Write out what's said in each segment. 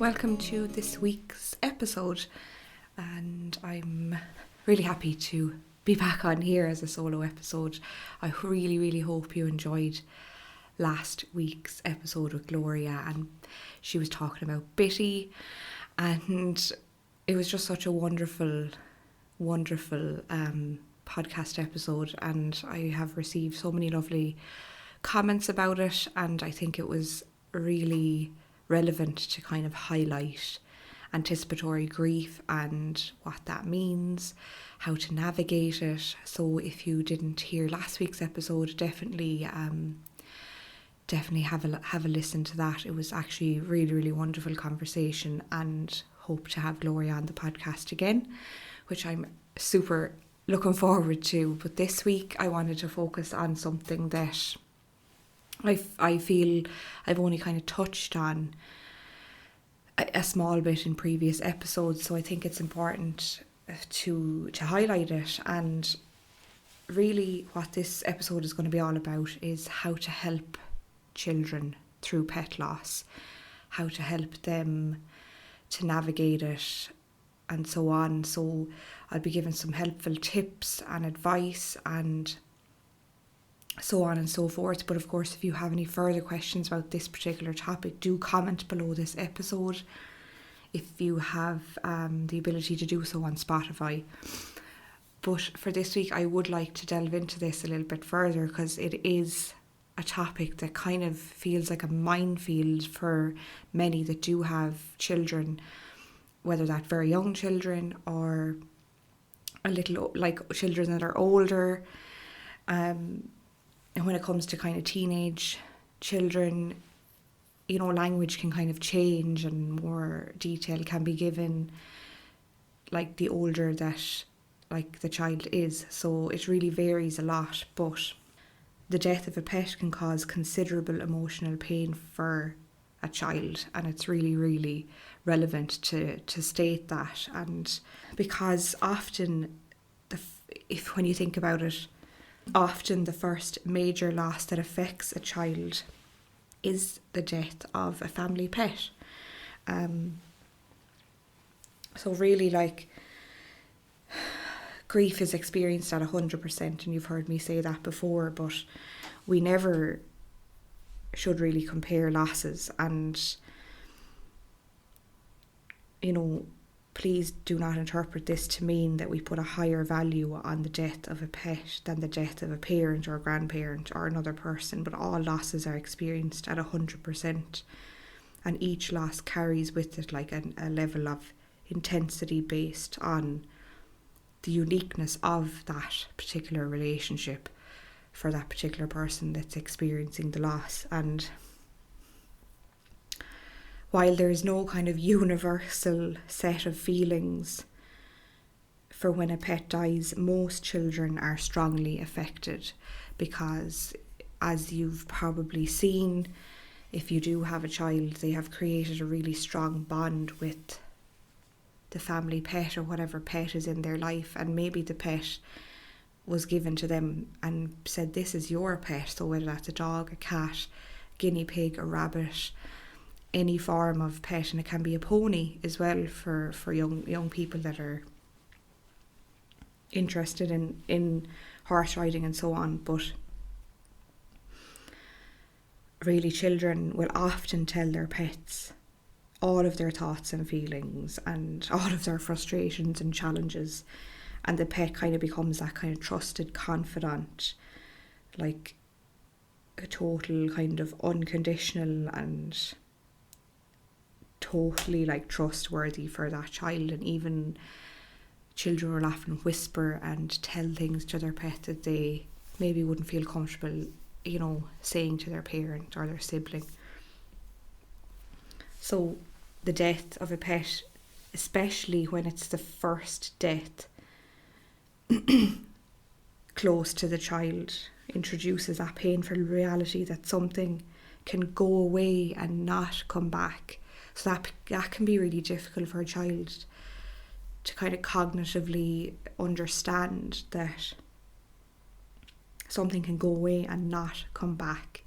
welcome to this week's episode, and I'm really happy to be back on here as a solo episode. I really hope you enjoyed last week's episode with Gloria, and she was talking about Bitty, and it was just such a wonderful podcast episode, and I have received so many lovely comments about it, and I think it was really relevant to kind of highlight anticipatory grief and what that means, how to navigate it. So if you didn't hear last week's episode, definitely have a listen to that. It was actually really wonderful conversation, and hope to have Gloria on the podcast again, which I'm super looking forward to. But this week I wanted to focus on something that I feel I've only kind of touched on a small bit in previous episodes, so I think it's important to highlight it. And really what this episode is going to be all about is how to help children through pet loss, how to help them to navigate it, and so on. So I'll be giving some helpful tips and advice and so on and so forth. But of course, if you have any further questions about this particular topic, do comment below this episode if you have the ability to do so on Spotify. But for this week, I would like to delve into this a little bit further, because it is a topic that kind of feels like a minefield for many that do have children, whether that very young children or a little like children that are older. And when it comes to kind of teenage children, you know, language can kind of change and more detail can be given, like the older that like the child is. So it really varies a lot. But the death of a pet can cause considerable emotional pain for a child, and it's really relevant to state that. And because often, when you think about it, often the first major loss that affects a child is the death of a family pet. So really, like, grief is experienced at 100%, and you've heard me say that before, but we never should really compare losses. And, you know, please do not interpret this to mean that we put a higher value on the death of a pet than the death of a parent or a grandparent or another person, but all losses are experienced at 100%, and each loss carries with it like a level of intensity based on the uniqueness of that particular relationship for that particular person that's experiencing the loss. And while there is no kind of universal set of feelings for when a pet dies, most children are strongly affected, because, as you've probably seen, if you do have a child, they have created a really strong bond with the family pet or whatever pet is in their life. And maybe the pet was given to them and said, this is your pet. So whether that's a dog, a cat, guinea pig, a rabbit, any form of pet, and it can be a pony as well for young people that are interested in horse riding and so on. But really, children will often tell their pets all of their thoughts and feelings and all of their frustrations and challenges, and the pet kind of becomes that kind of trusted confidant, like a total kind of unconditional and totally like trustworthy for that child. And even children will often whisper and tell things to their pet that they maybe wouldn't feel comfortable, you know, saying to their parent or their sibling. So the death of a pet, especially when it's the first death close to the child, introduces that painful reality that something can go away and not come back. So that can be really difficult for a child to kind of cognitively understand, that something can go away and not come back.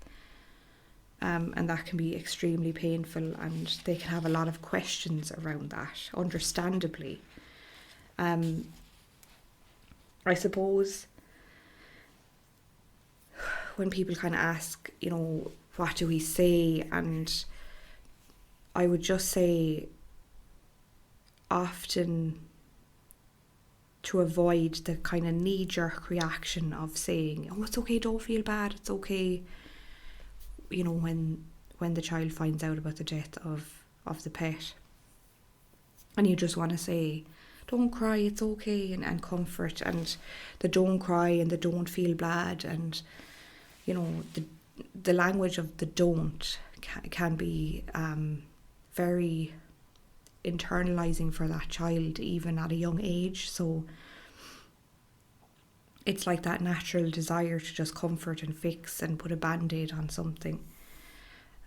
and that can be extremely painful, and they can have a lot of questions around that, understandably. I suppose when people kind of ask, what do we say? And I would just say, often, to avoid the kind of knee-jerk reaction of saying, oh, it's okay, don't feel bad, it's okay, when the child finds out about the death of the pet. And you just want to say, don't cry, it's okay, and comfort, and the don't cry and the don't feel bad, and the language of the don't can be very internalizing for that child, even at a young age. So it's like that natural desire to just comfort and fix and put a band-aid on something.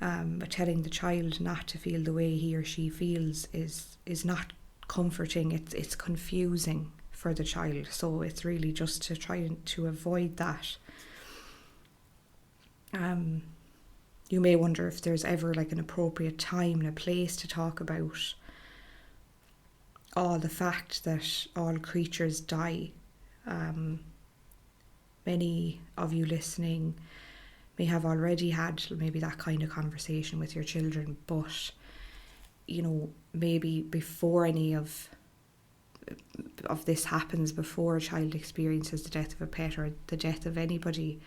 But telling the child not to feel the way he or she feels is not comforting. It's confusing for the child. So it's really just to try to avoid that. You may wonder if there's ever like an appropriate time and a place to talk about the fact that all creatures die. Many of you listening may have already had maybe that kind of conversation with your children, but maybe before any of this happens, before a child experiences the death of a pet or the death of anybody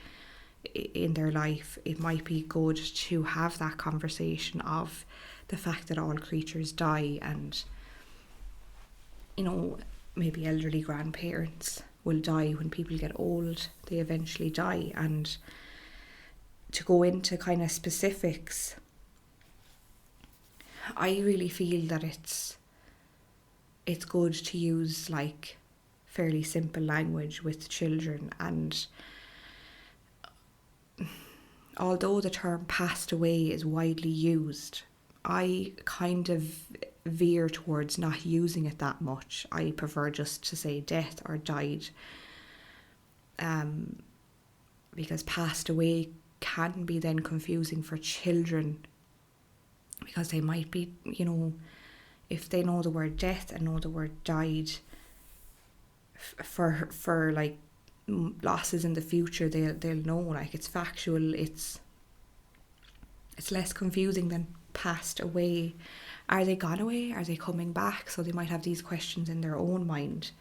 in their life, it might be good to have that conversation of the fact that all creatures die, and maybe elderly grandparents will die when people get old. They eventually die, and to go into kind of specifics, I really feel that it's good to use like fairly simple language with children. And although the term passed away is widely used, I kind of veer towards not using it that much. I prefer just to say death or died, because passed away can be then confusing for children, because they might be, if they know the word death and know the word died, for like losses in the future, they'll know, like, it's factual, it's less confusing than passed away. Are they gone away? Are they coming back? So they might have these questions in their own mind.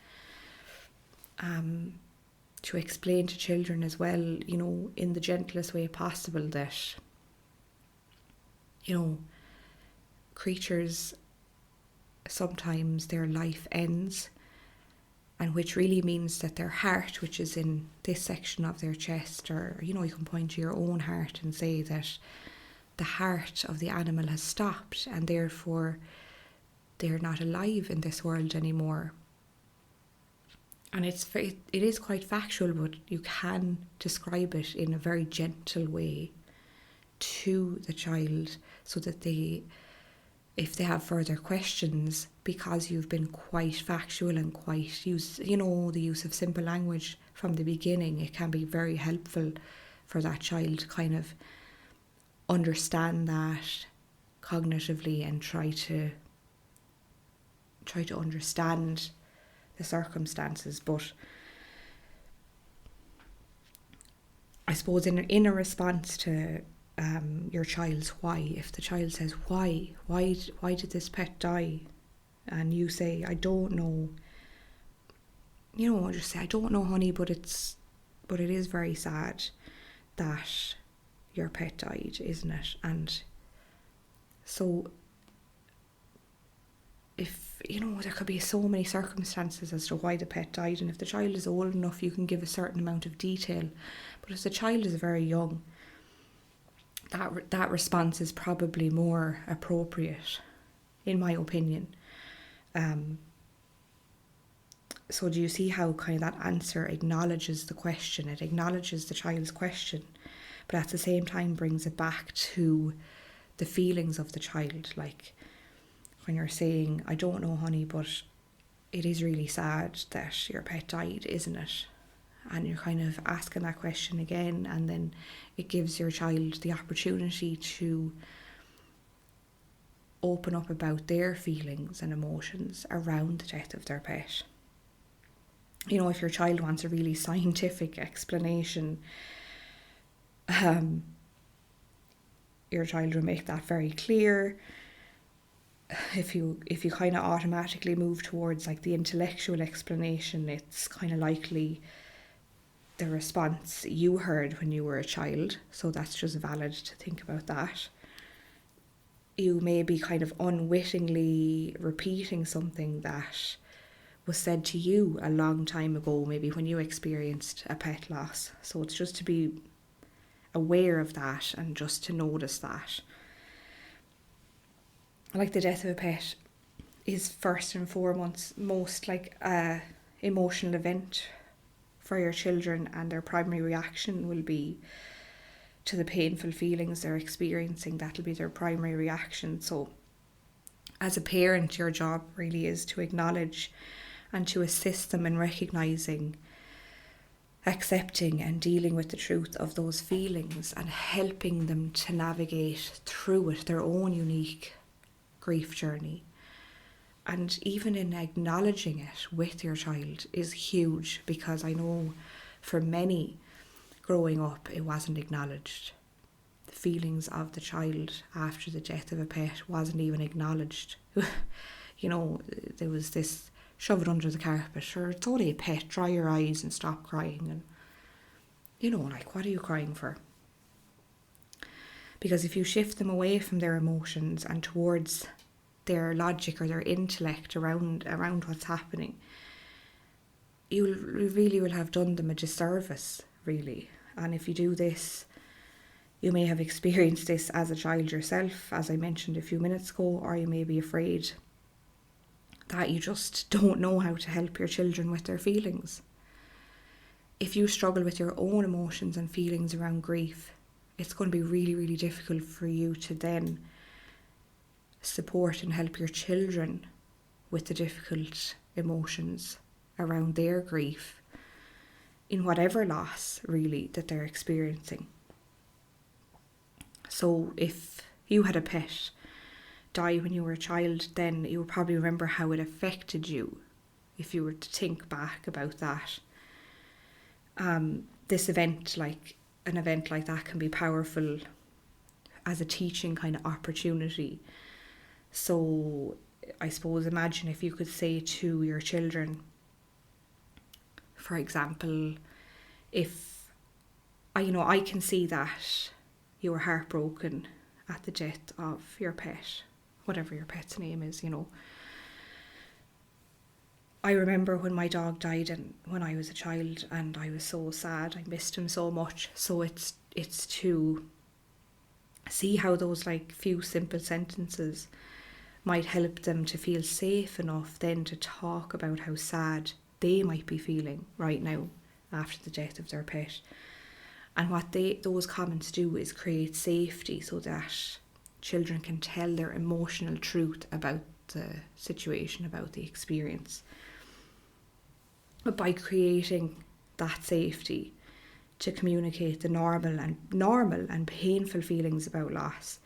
To explain to children as well, in the gentlest way possible, that, creatures, sometimes their life ends, and which really means that their heart, which is in this section of their chest, or, you can point to your own heart and say that the heart of the animal has stopped, and therefore they're not alive in this world anymore. And it is quite factual, but you can describe it in a very gentle way to the child, so that if they have further questions, because you've been quite factual and quite the use of simple language from the beginning, it can be very helpful for that child to kind of understand that cognitively and try to understand the circumstances. But I suppose in a response to your child's why, if the child says why did this pet die, and you say, I don't know, just say, I don't know, honey, but it is very sad that your pet died, isn't it? And so if there could be so many circumstances as to why the pet died, and if the child is old enough, you can give a certain amount of detail. But if the child is very young, that response is probably more appropriate, in my opinion. So do you see how kind of that answer acknowledges the question? It acknowledges the child's question, but at the same time brings it back to the feelings of the child. Like when you're saying, I don't know, honey, but it is really sad that your pet died, isn't it? and you're kind of asking that question again, and then it gives your child the opportunity to open up about their feelings and emotions around the death of their pet. You know, if your child wants a really scientific explanation, your child will make that very clear. If you kind of automatically move towards like the intellectual explanation, it's kind of likely the response you heard when you were a child. So that's just valid to think about that. You may be kind of unwittingly repeating something that was said to you a long time ago, maybe when you experienced a pet loss. So it's just to be aware of that and just to notice that. Like the death of a pet is first and foremost like a emotional event for your children, and their primary reaction will be to the painful feelings they're experiencing. That'll be their primary reaction. So as a parent, your job really is to acknowledge and to assist them in recognising, accepting and dealing with the truth of those feelings and helping them to navigate through it, their own unique grief journey. And even in acknowledging it with your child is huge, because I know for many growing up it wasn't acknowledged. The feelings of the child after the death of a pet wasn't even acknowledged. You know, there was this shove it under the carpet, or it's only a pet, dry your eyes and stop crying. And you know, like, what are you crying for? Because if you shift them away from their emotions and towards their logic or their intellect around what's happening, you really will have done them a disservice, really. And if you do this, you may have experienced this as a child yourself, as I mentioned a few minutes ago, or you may be afraid that you just don't know how to help your children with their feelings. If you struggle with your own emotions and feelings around grief, it's going to be really, really difficult for you to then support and help your children with the difficult emotions around their grief in whatever loss really that they're experiencing. So if you had a pet die when you were a child, then you would probably remember how it affected you if you were to think back about that. This event, like an event like that, can be powerful as a teaching kind of opportunity. So I suppose imagine if you could say to your children, for example, if I can see that you were heartbroken at the death of your pet, whatever your pet's name is, I remember when my dog died and when I was a child, and I was so sad. I missed him so much. So it's to see how those like few simple sentences might help them to feel safe enough then to talk about how sad they might be feeling right now after the death of their pet. And what those comments do is create safety so that children can tell their emotional truth about the situation, about the experience. But by creating that safety to communicate the normal and painful feelings about loss,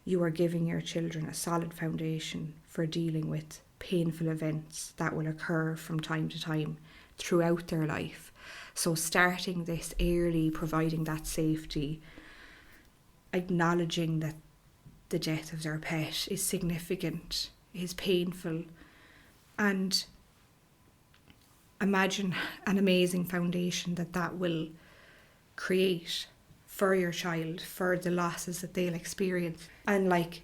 you are giving your children a solid foundation for dealing with painful events that will occur from time to time throughout their life. So starting this early, providing that safety, acknowledging that the death of their pet is significant, is painful, and imagine an amazing foundation that will create for your child, for the losses that they'll experience. And like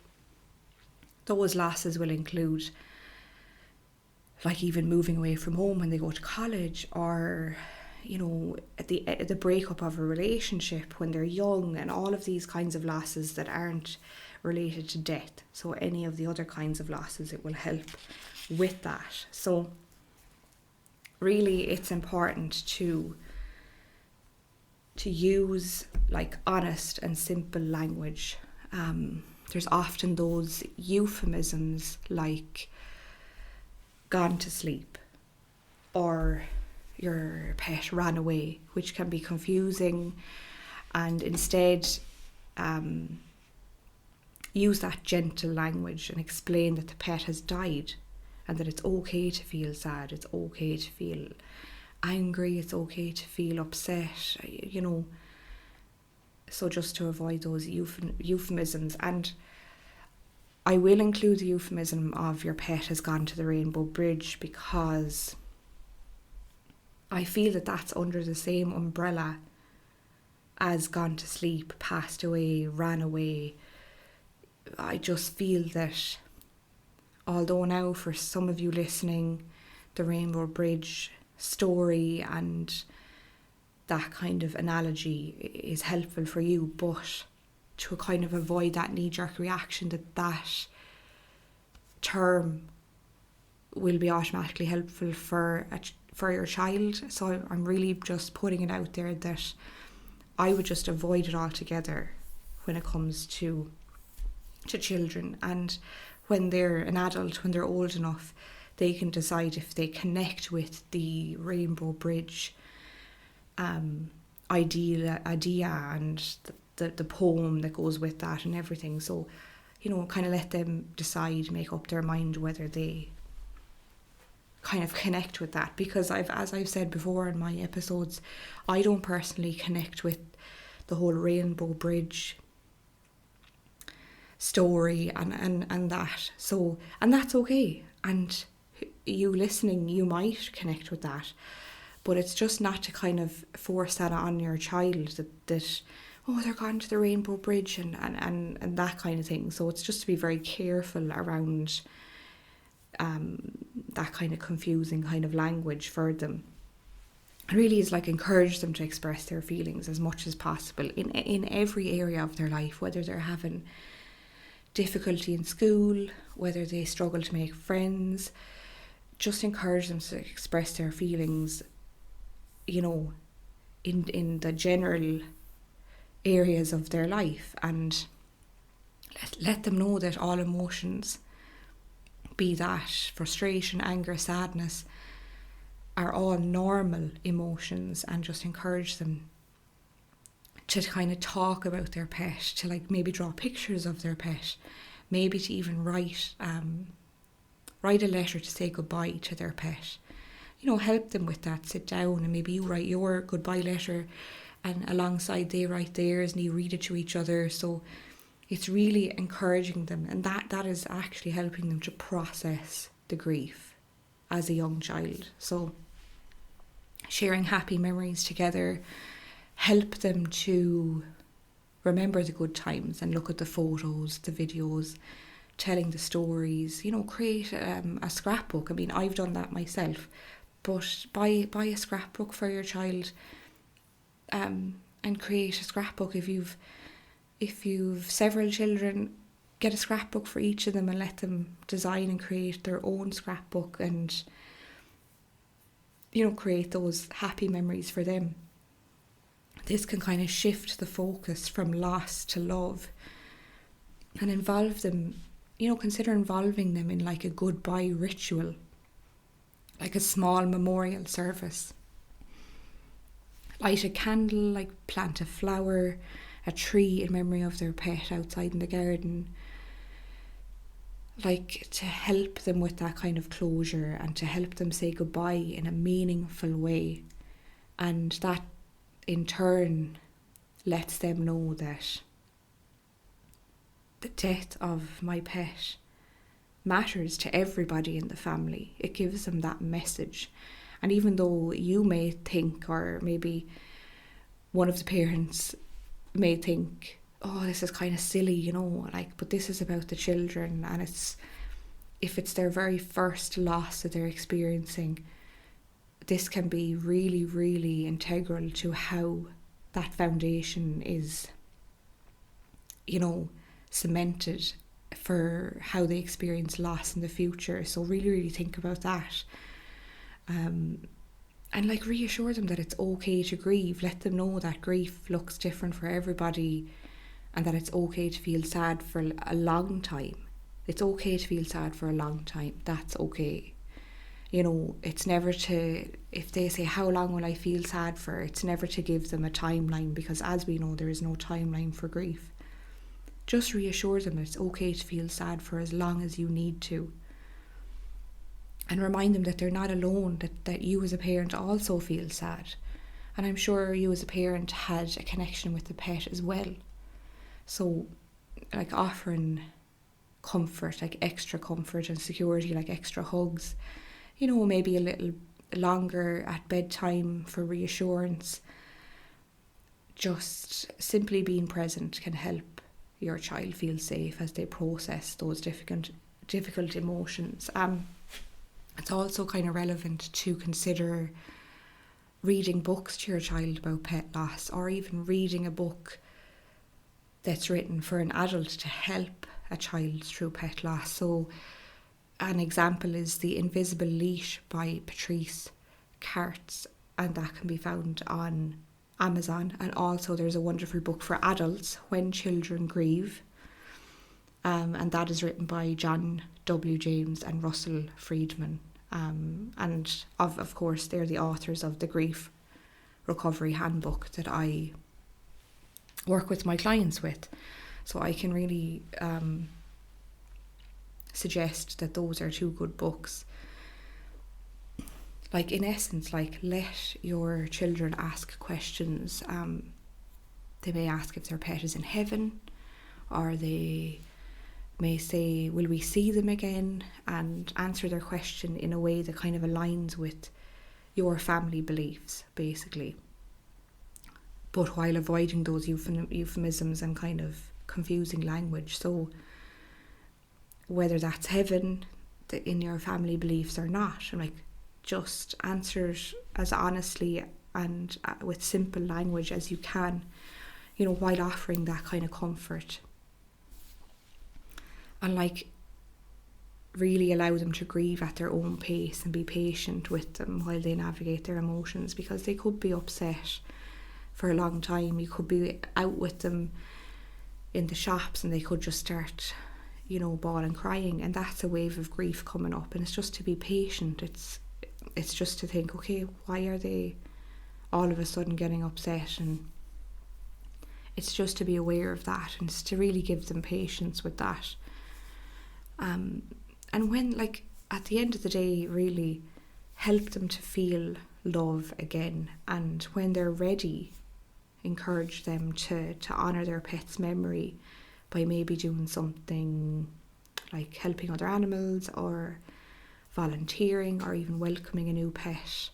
those losses will include like even moving away from home when they go to college, or at the breakup of a relationship when they're young, and all of these kinds of losses that aren't related to death. So any of the other kinds of losses, it will help with that. So really it's important to use like honest and simple language. There's often those euphemisms like gone to sleep, or your pet ran away, which can be confusing, and instead use that gentle language and explain that the pet has died and that it's okay to feel sad, it's okay to feel angry, it's okay to feel upset, so just to avoid those euphemisms. And I will include the euphemism of your pet has gone to the Rainbow Bridge because I feel that that's under the same umbrella as gone to sleep, passed away, ran away. I just feel that although now for some of you listening, the Rainbow Bridge story and that kind of analogy is helpful for you, but to kind of avoid that knee-jerk reaction that term will be automatically helpful for your child. So I'm really just putting it out there that I would just avoid it altogether when it comes to children. And when they're an adult, when they're old enough, they can decide if they connect with the Rainbow Bridge idea and the poem that goes with that and everything. So, kind of let them decide, make up their mind whether they kind of connect with that. Because as I've said before in my episodes, I don't personally connect with the whole Rainbow Bridge story and that. So, and that's okay. And you listening, you might connect with that. But it's just not to kind of force that on your child that oh, they're gone to the Rainbow Bridge and that kind of thing. So it's just to be very careful around that kind of confusing kind of language for them. It really is like encourage them to express their feelings as much as possible in every area of their life, whether they're having difficulty in school, whether they struggle to make friends. Just encourage them to express their feelings, in the general areas of their life, and let them know that all emotions, be that frustration, anger, sadness, are all normal emotions, and just encourage them to kind of talk about their pet, to like maybe draw pictures of their pet, maybe to even write a letter to say goodbye to their pet. Help them with that. Sit down and maybe you write your goodbye letter and alongside they write theirs and you read it to each other. So it's really encouraging them, and that is actually helping them to process the grief as a young child. So sharing happy memories together, help them to remember the good times and look at the photos, the videos, telling the stories, create a scrapbook. I mean, I've done that myself, but buy a scrapbook for your child and create a scrapbook. If you've several children, get a scrapbook for each of them and let them design and create their own scrapbook and create those happy memories for them. This can kind of shift the focus from loss to love and involve them, consider involving them in like a goodbye ritual, like a small memorial service. Light a candle, like plant a flower, a tree in memory of their pet outside in the garden, like to help them with that kind of closure and to help them say goodbye in a meaningful way. And that in turn lets them know that the death of my pet matters to everybody in the family. It gives them that message. And even though you may think, or maybe one of the parents may think, oh, this is kind of silly, but this is about the children, and if it's their very first loss that they're experiencing, this can be really, really integral to how that foundation is, cemented for how they experience loss in the future. So really, really think about that. And reassure them that it's okay to grieve. Let them know that grief looks different for everybody and that it's okay to feel sad for a long time. It's okay to feel sad for a long time. That's okay. It's never to, if they say, how long will I feel sad for? It's never to give them a timeline, because as we know, there is no timeline for grief. Just reassure them it's okay to feel sad for as long as you need to. And remind them that they're not alone, that you as a parent also feel sad. And I'm sure you as a parent had a connection with the pet as well. So, like, offering comfort, like extra comfort and security, like extra hugs, maybe a little longer at bedtime for reassurance. Just simply being present can help your child feel safe as they process those difficult emotions. It's also kind of relevant to consider reading books to your child about pet loss, or even reading a book that's written for an adult to help a child through pet loss. So an example is The Invisible Leash by Patrice Karts, and that can be found on Amazon. And also there's a wonderful book for adults, When Children Grieve, and that is written by John W. James and Russell Friedman. And of course they're the authors of the Grief Recovery Handbook that I work with my clients with. So I can really suggest that those are two good books. Like, in essence, like, let your children ask questions. They may ask if their pet is in heaven, or they may say, will we see them again? And answer their question in a way that kind of aligns with your family beliefs, basically. But while avoiding those euphemisms and kind of confusing language. So whether that's heaven in your family beliefs or not, just answer as honestly and with simple language as you can, while offering that kind of comfort. And really allow them to grieve at their own pace and be patient with them while they navigate their emotions, because they could be upset for a long time. You could be out with them in the shops and they could just start, bawling, crying, and that's a wave of grief coming up. And it's just to be patient. It's just to think, okay, why are they all of a sudden getting upset? And it's just to be aware of that, and it's to really give them patience with that. And when, at the end of the day, really help them to feel love again. And when they're ready, encourage them to honour their pet's memory by maybe doing something like helping other animals, or volunteering, or even welcoming a new pet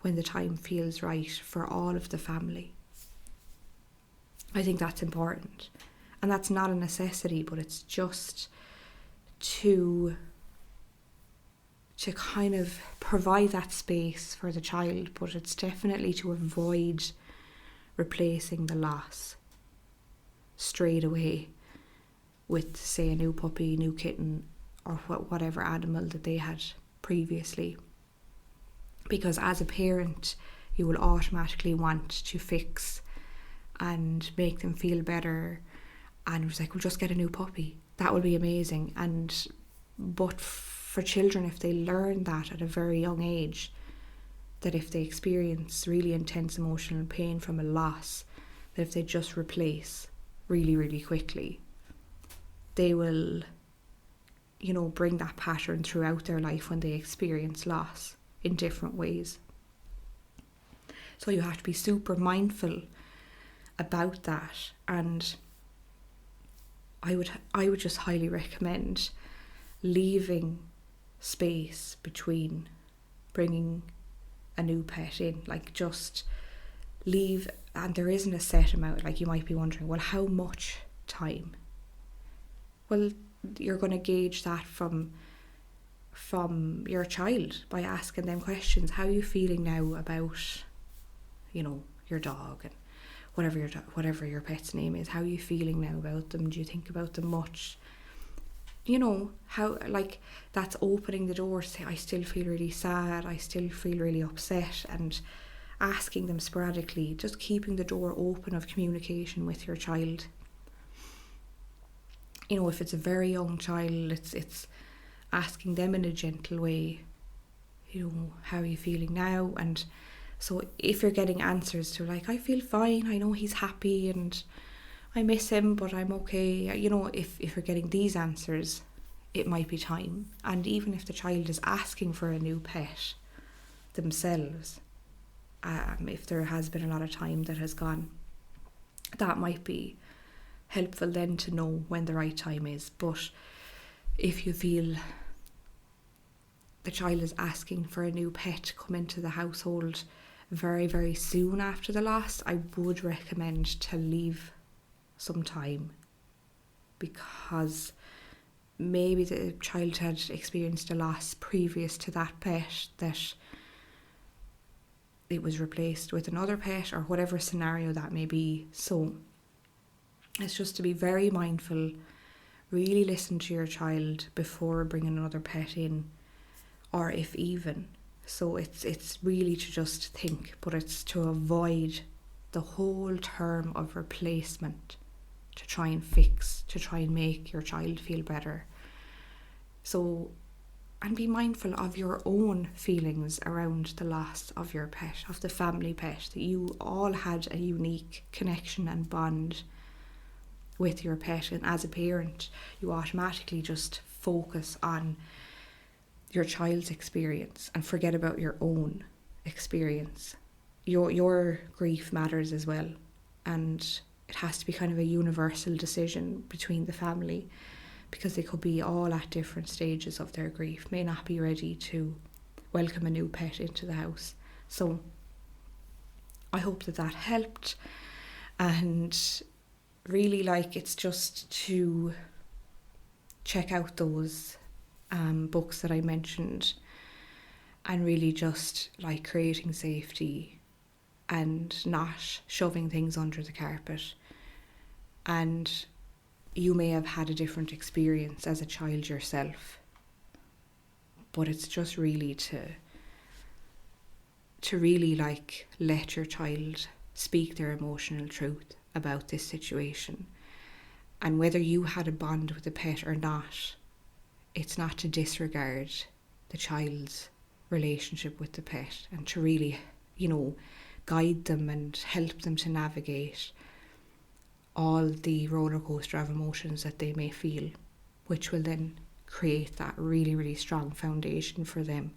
when the time feels right for all of the family. I think that's important. And that's not a necessity, but it's just to kind of provide that space for the child, but it's definitely to avoid replacing the loss straight away with, say, a new puppy, new kitten, or whatever animal that they had previously. Because as a parent, you will automatically want to fix and make them feel better, and it was like, we'll just get a new puppy. That would be amazing. But for children, if they learn that at a very young age, that if they experience really intense emotional pain from a loss, that if they just replace really, really quickly, they will, bring that pattern throughout their life when they experience loss in different ways. So you have to be super mindful about that. And I would just highly recommend leaving space between bringing a new pet in. Just leave, and there isn't a set amount. You might be wondering, well, how much time? Well, you're going to gauge that from your child by asking them questions. How are you feeling now about, your dog, and whatever your pet's name is? How are you feeling now about them? Do you think about them much? How, that's opening the door to say, I still feel really sad, I still feel really upset, and asking them sporadically, just keeping the door open of communication with your child. If it's a very young child, it's asking them in a gentle way, how are you feeling now? And so if you're getting answers to like, I feel fine, I know he's happy and I miss him, but I'm okay. If you're getting these answers, it might be time. And even if the child is asking for a new pet themselves, if there has been a lot of time that has gone, that might be helpful then to know when the right time is. But if you feel the child is asking for a new pet to come into the household very, very soon after the loss, I would recommend to leave some time, because maybe the child had experienced a loss previous to that pet, that it was replaced with another pet, or whatever scenario that may be. So it's just to be very mindful, really listen to your child before bringing another pet in, or if even. So it's really to just think, but it's to avoid the whole term of replacement, to try and fix, to try and make your child feel better. So, and be mindful of your own feelings around the loss of your pet, of the family pet, that you all had a unique connection and bond with your pet. And as a parent, you automatically just focus on your child's experience and forget about your own experience. Your grief matters as well, and it has to be kind of a universal decision between the family, because they could be all at different stages of their grief, may not be ready to welcome a new pet into the house. So I hope that helped, and really, it's just to check out those books that I mentioned, and really just creating safety and not shoving things under the carpet. And you may have had a different experience as a child yourself, but it's just really to really let your child speak their emotional truth about this situation. And whether you had a bond with the pet or not, it's not to disregard the child's relationship with the pet, and to really, guide them and help them to navigate all the roller coaster of emotions that they may feel, which will then create that really, really strong foundation for them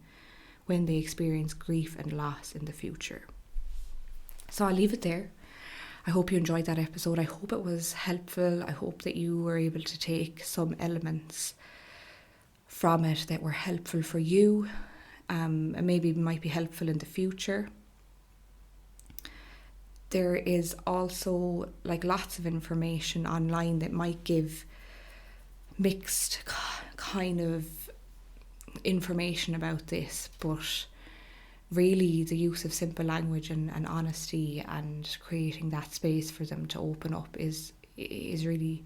when they experience grief and loss in the future. So I'll leave it there. I hope you enjoyed that episode. I hope it was helpful. I hope that you were able to take some elements from it that were helpful for you, and maybe might be helpful in the future. There is also lots of information online that might give mixed kind of information about this, but really the use of simple language and honesty and creating that space for them to open up is really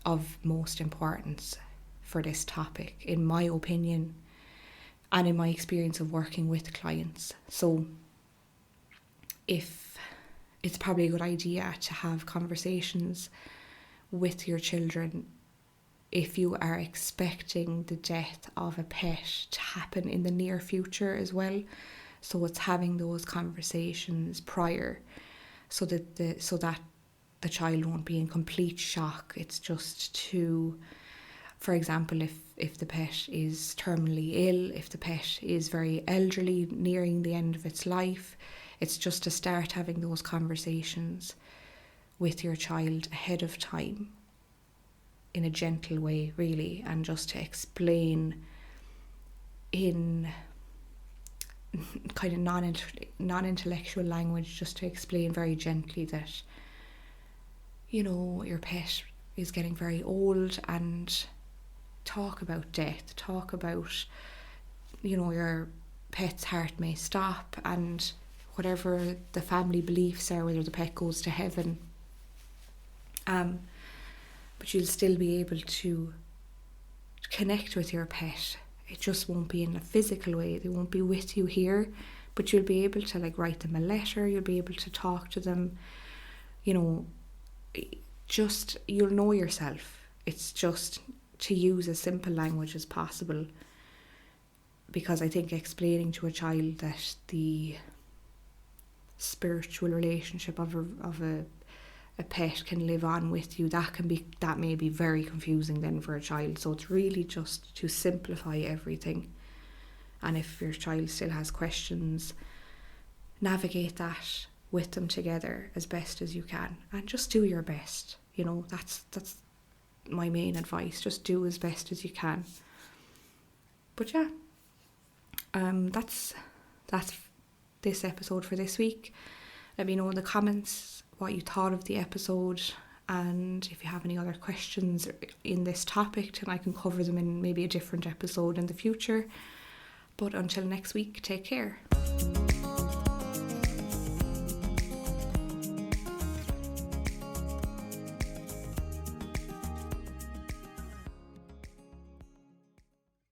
of most importance for this topic, in my opinion, and in my experience of working with clients. So if it's probably a good idea to have conversations with your children if you are expecting the death of a pet to happen in the near future as well. So it's having those conversations prior, so that the child won't be in complete shock. It's just to, for example, if the pet is terminally ill, if the pet is very elderly, nearing the end of its life, it's just to start having those conversations with your child ahead of time in a gentle way, really, and just to explain in kind of non-intellectual language, just to explain very gently that, your pet is getting very old, and talk about death, talk about, your pet's heart may stop, and whatever the family beliefs are, whether the pet goes to heaven, but you'll still be able to connect with your pet. It just won't be in a physical way. They won't be with you here, but you'll be able to write them a letter. You'll be able to talk to them. Just you'll know yourself. It's just to use as simple language as possible because I think explaining to a child that the spiritual relationship of a pet can live on with you, that may be very confusing then for a child. So it's really just to simplify everything. And if your child still has questions, navigate that with them together as best as you can, and just do your best. You know, that's my main advice. Just do as best as you can. But yeah, that's this episode for this week. Let me know in the comments what you thought of the episode, and if you have any other questions in this topic, then I can cover them in maybe a different episode in the future. But until next week, take care.